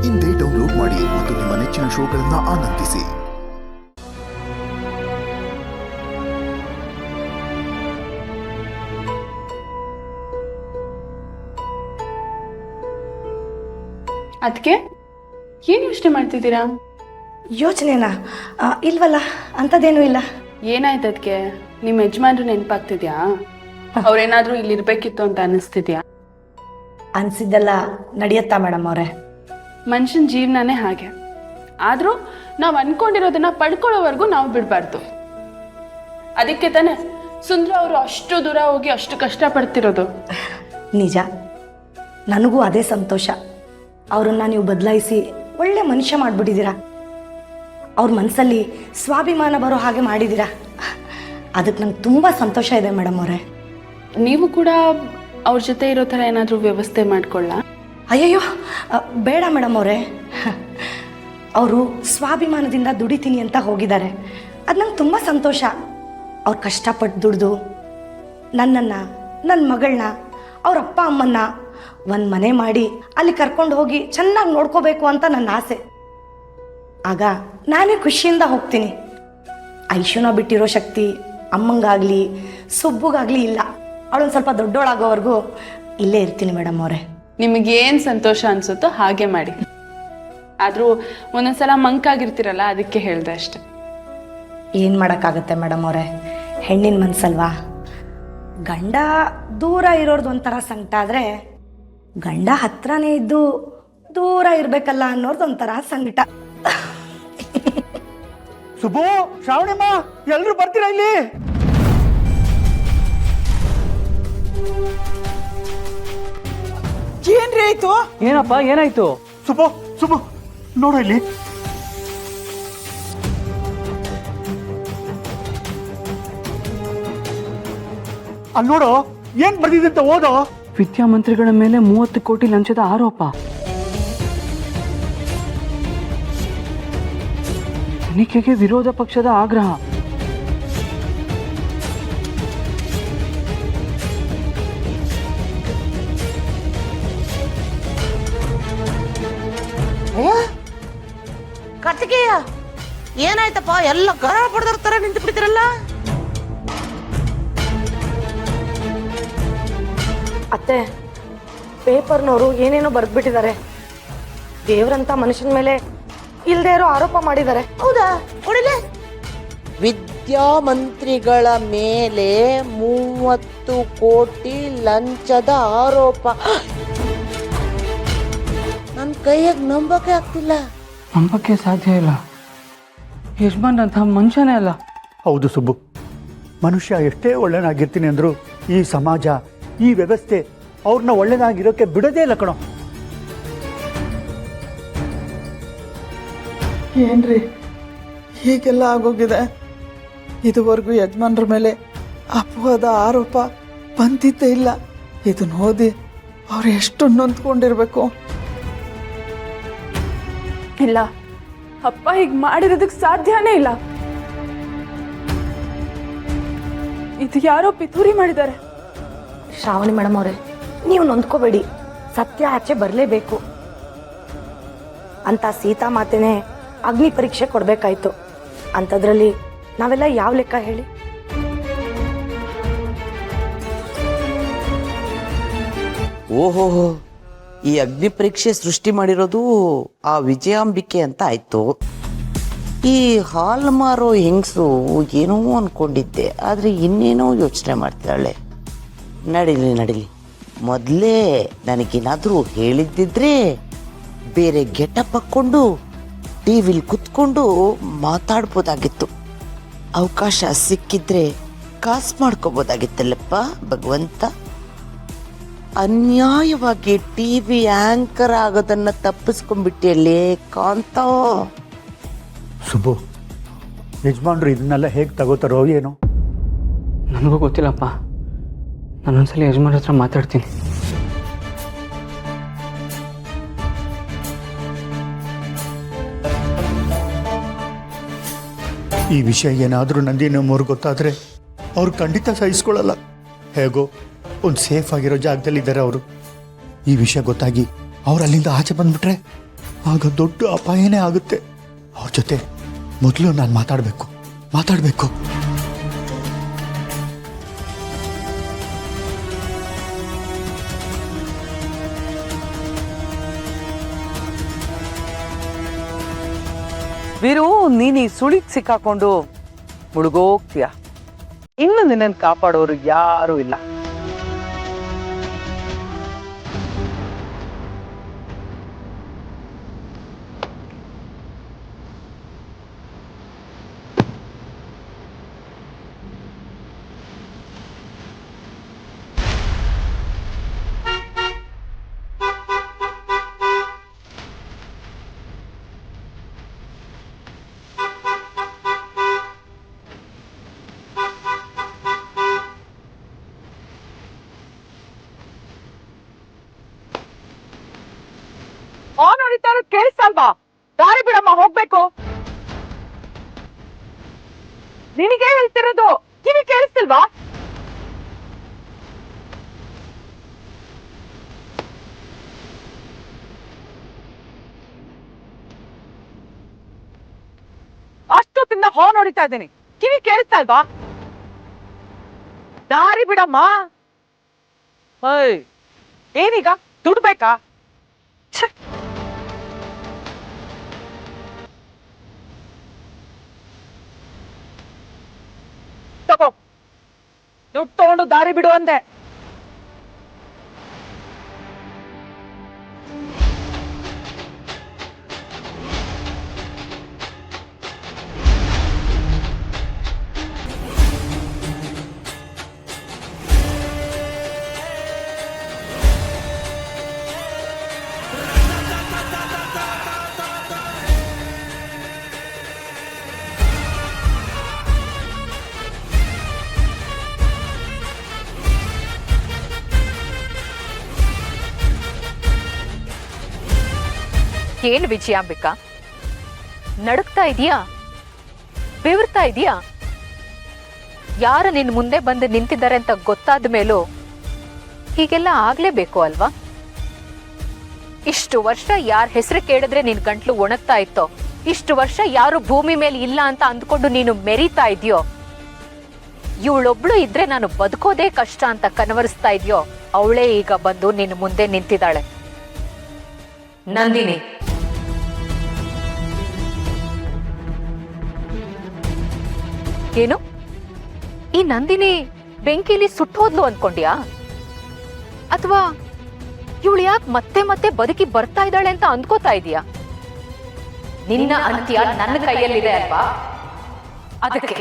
ಇಂದೇ ಡೌನ್ಲೋಡ್ ಮಾಡಿ ಮತ್ತು ನಿಮ್ಮ ನೆಚ್ಚಿನ ಶೋಗಳನ್ನು ಆನಂದಿಸಿ. ಅದಕ್ಕೆ ಏನು ಯೋಚನೆ ಮಾಡ್ತಿದ್ದೀರಾ? ಯೋಚನೆನಾ? ಇಲ್ವಲ್ಲ, ಅಂಥದ್ದೇನೂ ಇಲ್ಲ. ಏನಾಯ್ತು ಅದಕ್ಕೆ? ನಿಮ್ಮ ಯಜಮಾನ್ರು ನೆನಪಾಗ್ತಿದ್ಯಾ? ಅವ್ರೇನಾದ್ರೂ ಇಲ್ಲಿ ಇರ್ಬೇಕಿತ್ತು ಅಂತ ಅನಿಸ್ತಿದ್ಯಾ? ಅನ್ಸಿದ್ದೆಲ್ಲ ನಡೆಯುತ್ತಾ ಮೇಡಮ್ ಅವರೇ? ಮನುಷ್ಯನ ಜೀವನನೇ ಹಾಗೆ. ಆದರೂ ನಾವು ಅನ್ಕೊಂಡಿರೋದನ್ನ ಪಡ್ಕೊಳ್ಳೋವರೆಗೂ ನಾವು ಬಿಡಬಾರ್ದು. ಅದಕ್ಕೆ ತಾನೇ ಸುಂದ್ರ ಅವರು ಅಷ್ಟು ದೂರ ಹೋಗಿ ಅಷ್ಟು ಕಷ್ಟಪಡ್ತಿರೋದು. ನಿಜ, ನನಗೂ ಅದೇ ಸಂತೋಷ. ಅವರನ್ನ ನೀವು ಬದಲಾಯಿಸಿ ಒಳ್ಳೆ ಮನುಷ್ಯ ಮಾಡಿಬಿಟ್ಟಿದ್ದೀರಾ. ಅವ್ರ ಮನಸ್ಸಲ್ಲಿ ಸ್ವಾಭಿಮಾನ ಬರೋ ಹಾಗೆ ಮಾಡಿದ್ದೀರಾ. ಅದಕ್ಕೆ ನಂಗೆ ತುಂಬ ಸಂತೋಷ ಇದೆ ಮೇಡಮ್ ಅವರೇ. ನೀವು ಕೂಡ ಅವ್ರ ಜೊತೆ ಇರೋ ಥರ ಏನಾದರೂ ವ್ಯವಸ್ಥೆ ಮಾಡ್ಕೊಳ್ಳ? ಅಯ್ಯಯ್ಯೋ, ಬೇಡ ಮೇಡಮ್ ಅವರೇ. ಅವರು ಸ್ವಾಭಿಮಾನದಿಂದ ದುಡಿತೀನಿ ಅಂತ ಹೋಗಿದ್ದಾರೆ. ಅದು ನಂಗೆ ತುಂಬ ಸಂತೋಷ. ಅವ್ರು ಕಷ್ಟಪಟ್ಟು ದುಡಿದು ನನ್ನನ್ನು, ನನ್ನ ಮಗಳನ್ನ, ಅವ್ರ ಅಪ್ಪ ಅಮ್ಮನ್ನ ಒಂದು ಮನೆ ಮಾಡಿ ಅಲ್ಲಿ ಕರ್ಕೊಂಡು ಹೋಗಿ ಚೆನ್ನಾಗಿ ನೋಡ್ಕೋಬೇಕು ಅಂತ ನನ್ನ ಆಸೆ. ಆಗ ನಾನೇ ಖುಷಿಯಿಂದ ಹೋಗ್ತೀನಿ. ಐಶುನ ಬಿಟ್ಟಿರೋ ಶಕ್ತಿ ಅಮ್ಮಂಗಾಗಲಿ ಸುಬ್ಬುಗಾಗಲಿ ಇಲ್ಲ. ಅವಳೊಂದು ಸ್ವಲ್ಪ ದೊಡ್ಡೋಳಾಗೋವರೆಗೂ ಇಲ್ಲೇ ಇರ್ತೀನಿ ಮೇಡಮ್ ಅವರೇ. ನಿಮಗೇನು ಸಂತೋಷ ಅನಿಸುತ್ತೋ ಹಾಗೆ ಮಾಡಿ. ಆದರೂ ಒಂದೊಂದ್ಸಲ ಮಂಕಾಗಿರ್ತೀರಲ್ಲ, ಅದಕ್ಕೆ ಹೇಳಿದೆ ಅಷ್ಟೆ. ಏನು ಮಾಡೋಕ್ಕಾಗತ್ತೆ ಮೇಡಮ್ ಅವರೇ, ಹೆಣ್ಣಿನ ಮನಸ್ಸಲ್ವಾ. ಗಂಡ ದೂರ ಇರೋರ್ದು ಒಂಥರ ಸಂಕಟ ಆದರೆ, ಗಂಡ ಹತ್ರನೇ ಇದ್ದು ದೂರ ಇರಬೇಕಲ್ಲ ಅನ್ನೋರ್ದು ಒಂಥರ ಸಂಕಟ. ಸುಬ್ಬು, ಶ್ರಾವಣಿಮ್ಮ, ಎಲ್ಲರೂ ಬರ್ತೀರಾ ಇಲ್ಲಿ? ಏನ್ರಿ ಆಯ್ತು? ಏನಪ್ಪ, ಏನಾಯ್ತು? ಸುಬ್ಬು, ಸುಬ್ಬು ನೋಡ ಇಲ್ಲಿ. ಅಲ್ಲಿ ನೋಡು, ಏನ್ ಬರ್ದಿದೆ ಅಂತ ಓದೋ. ವಿದ್ಯಾಮಂತ್ರಿಗಳ ಮೇಲೆ 30 ಕೋಟಿ ಲಂಚದ ಆರೋಪ. ತನಿಖೆಗೆ ವಿರೋಧ ಪಕ್ಷದ ಆಗ್ರಹ. ಕಟ್ಟಿಗೆಯ ಏನಾಯ್ತಪ್ಪ? ಎಲ್ಲ ಗರ ಪಡೆದವ್ರ ತರ ನಿಂತು ಬಿಡ್ತಿರಲ್ಲ. ಅತ್ತೆ, ಪೇಪರ್ನವರು ಏನೇನೋ ಬರೆದ್ಬಿಟ್ಟಿದ್ದಾರೆ. ದೇವ್ರಂತ ಮನುಷ್ಯನ ಮೇಲೆ ಇಲ್ಲದೆ ಇರೋ ಆರೋಪ ಮಾಡಿದ್ದಾರೆ. ಹೌದಾ? ಕೊಡಿಲೆ. ವಿದ್ಯಾಮಂತ್ರಿಗಳ ಮೇಲೆ 30 ಕೋಟಿ ಲಂಚದ ಆರೋಪ. ನನ್ನ ಕೈಯಾಗ ನಂಬಕ್ಕೆ ಆಗ್ತಿಲ್ಲ. ನಂಬಕ್ಕೆ ಸಾಧ್ಯ ಇಲ್ಲ. ಯಜಮಾನ್ ಅಂತ ಮನುಷ್ಯನೇ ಅಲ್ಲ. ಹೌದು ಸುಬ್ಬು, ಮನುಷ್ಯ ಎಷ್ಟೇ ಒಳ್ಳೆನಾಗಿರ್ತೀನಿ ಅಂದ್ರು ಈ ಸಮಾಜ, ಈ ವ್ಯವಸ್ಥೆ ಅವ್ರನ್ನ ಒಳ್ಳೆನಾಗಿರೋಕೆ ಬಿಡೋದೇ ಇಲ್ಲ ಕಣೋ. ಏನ್ರಿ ಹೀಗೆಲ್ಲ ಆಗೋಗಿದೆ? ಇದುವರೆಗೂ ಯಜಮಾನ್ರ ಮೇಲೆ ಅಪವಾದ ಆರೋಪ ಬಂದಿದ್ದೇ ಇಲ್ಲ. ಇದನ್ನ ಓದಿ ಅವ್ರು ಎಷ್ಟು ನೊಂದ್ಕೊಂಡಿರ್ಬೇಕು. ಇಲ್ಲ, ಅಪ್ಪ ಹೀಗೆ ಮಾಡಿರೋದಕ್ಕೆ ಸಾಧ್ಯನೇ ಇಲ್ಲ. ಇದು ಯಾರೋ ಪಿತೂರಿ ಮಾಡಿದ್ದಾರೆ. ಶ್ರಾವಣಿ ಮೇಡಮ್ ಅವರೇ, ನೀವು ನೊಂದ್ಕೋಬೇಡಿ. ಸತ್ಯ ಆಚೆ ಬರಲೇಬೇಕು ಅಂತ ಸೀತಾ ಮಾತೆನೇ ಅಗ್ನಿ ಪರೀಕ್ಷೆ ಕೊಡಬೇಕಾಯ್ತು. ಅಂಥದ್ರಲ್ಲಿ ನಾವೆಲ್ಲ ಯಾವ ಲೆಕ್ಕ ಹೇಳಿ? ಓಹೋ, ಈ ಅಗ್ನಿ ಪರೀಕ್ಷೆ ಸೃಷ್ಟಿ ಮಾಡಿರೋದು ಆ ವಿಜಯಾಂಬಿಕೆ ಅಂತ ಆಯ್ತು. ಈ ಹಾಲ್ ಮಾರೋ ಹೆಂಗಸು ಏನೋ ಅನ್ಕೊಂಡಿದ್ದೆ, ಆದ್ರೆ ಇನ್ನೇನೋ ಯೋಚನೆ ಮಾಡ್ತಿದ್ದಾಳೆ. ನಡೀಲಿ, ಮೊದಲೇ ನನಗೇನಾದರೂ ಹೇಳಿದ್ದಿದ್ರೆ ಬೇರೆ ಗೆಟಪ್ ಹಾಕ್ಕೊಂಡು ಟಿವಿಲಿ ಕುತ್ಕೊಂಡು ಮಾತಾಡ್ಬೋದಾಗಿತ್ತು. ಅವಕಾಶ ಸಿಕ್ಕಿದ್ರೆ ಕಾಸು ಮಾಡ್ಕೋಬೋದಾಗಿತ್ತಲ್ಲಪ್ಪ ಭಗವಂತ. ಅನ್ಯಾಯವಾಗಿ ಟಿವಿ ಆಂಕರ್ ಆಗೋದನ್ನ ತಪ್ಪಿಸ್ಕೊಂಡ್ಬಿಟ್ಟಿಯಲ್ಲೇ ಕಾಂತ. ಸುಬ್ಬು, ಯಜಮಾನ್ರು ಇದನ್ನೆಲ್ಲ ಹೇಗೆ ತಗೋತಾರೋ ಏನೋ. ನನಗೂ ಗೊತ್ತಿಲ್ಲಪ್ಪ. ನಾನೊಂದ್ಸಲ ಯಜಮಾನ್ ಹತ್ರ ಮಾತಾಡ್ತೀನಿ. ಈ ವಿಷಯ ಏನಾದರೂ ನಂದಿನಮ್ಮವ್ರು ಗೊತ್ತಾದರೆ ಅವ್ರು ಖಂಡಿತ ಸಹಿಸ್ಕೊಳ್ಳಲ್ಲ. ಹೇಗೋ ಒಂದು ಸೇಫ್ ಆಗಿರೋ ಜಾಗದಲ್ಲಿ ಇದ್ದಾರೆ ಅವರು. ಈ ವಿಷಯ ಗೊತ್ತಾಗಿ ಅವ್ರು ಅಲ್ಲಿಂದ ಆಚೆ ಬಂದ್ಬಿಟ್ರೆ ಆಗ ದೊಡ್ಡ ಅಪಾಯನೇ ಆಗುತ್ತೆ. ಅವ್ರ ಜೊತೆ ಮೊದಲು ನಾನು ಮಾತಾಡಬೇಕು. ವೀರು, ನೀನ್ ಈ ಸುಳಿಗ್ ಸಿಕ್ಕಾಕೊಂಡು ಮುಳುಗೋಗ್ತೀಯ. ಇನ್ನು ನಿನ್ನನ್ನು ಕಾಪಾಡೋರು ಯಾರೂ ಇಲ್ಲ. ಕೇಳಿಸ್ತಲ್ವಾ? ದಾರಿ ಬಿಡಮ್ಮ, ಹೋಗ್ಬೇಕು. ನಿನಗೆ ಹೇಳ್ತಿರೋದು ಕಿವಿ ಕೇಳಿಸ್ತಿಲ್ವಾ? ಅಷ್ಟೊತ್ತಿಂದ ಹಾರ್ನ್ ಹೊಡಿತಾ ಇದ್ದೀನಿ, ಕಿವಿ ಕೇಳಿಸ್ತಾ ಇಲ್ವಾ? ದಾರಿ ಬಿಡಮ್ಮ. ಏನೀಗ ದುಡ್ಡು ಬೇಕಾ? ತಗೋ, ದುಡ್ಡು ತಗೊಂಡು ದಾರಿ ಬಿಡು ಅಂದೆ. ಏನ್ ವಿಜಯಾಂಬಿಕಾ, ನಡುಕ್ತಾ ಇದೀಯಾ? ಬೆವರ್ತಾ ಇದೀಯಾ? ಯಾರು ನಿನ್ ಮುಂದೆ ಬಂದು ನಿಂತಿದ್ದಾರೆ ಅಂತ ಗೊತ್ತಾದ ಮೇಲೂ ಹೀಗೆಲ್ಲ ಆಗ್ಲೇಬೇಕು ಅಲ್ವಾ? ಇಷ್ಟು ವರ್ಷ ಯಾರ ಹೆಸರು ಕೇಳಿದ್ರೆ ನಿನ್ ಗಂಟ್ಲು ಒಣಗ್ತಾ ಇತ್ತೋ, ಇಷ್ಟು ವರ್ಷ ಯಾರು ಭೂಮಿ ಮೇಲೆ ಇಲ್ಲ ಅಂತ ಅಂದ್ಕೊಂಡು ನೀನು ಮೆರೀತಾ ಇದೆಯೋ, ಇವಳೊಬ್ಳು ಇದ್ರೆ ನಾನು ಬದುಕೋದೇ ಕಷ್ಟ ಅಂತ ಕನವರಿಸ್ತಾ ಇದೆಯೋ, ಅವಳೇ ಈಗ ಬಂದು ನಿನ್ನ ಮುಂದೆ ನಿಂತಿದ್ದಾಳೆ. ನಂದಿನಿ. ಏನು, ಈ ನಂದಿನಿ ಬೆಂಕಿಲಿ ಸುಟ್ಟೋದ್ಲು ಅನ್ಕೊಂಡ್ಯಾ? ಅಥವಾ ಇವಳು ಯಾಕೆ ಮತ್ತೆ ಮತ್ತೆ ಬದುಕಿ ಬರ್ತಾ ಇದ್ದಾಳೆ ಅಂತ ಅಂದ್ಕೋತಾ ಇದೀಯಾ? ನಿನ್ನ ಅಂತ್ಯ ನನ್ನ ಕೈಯಲ್ಲಿದೆ ಅಲ್ವಾ? ಅದಕ್ಕೆ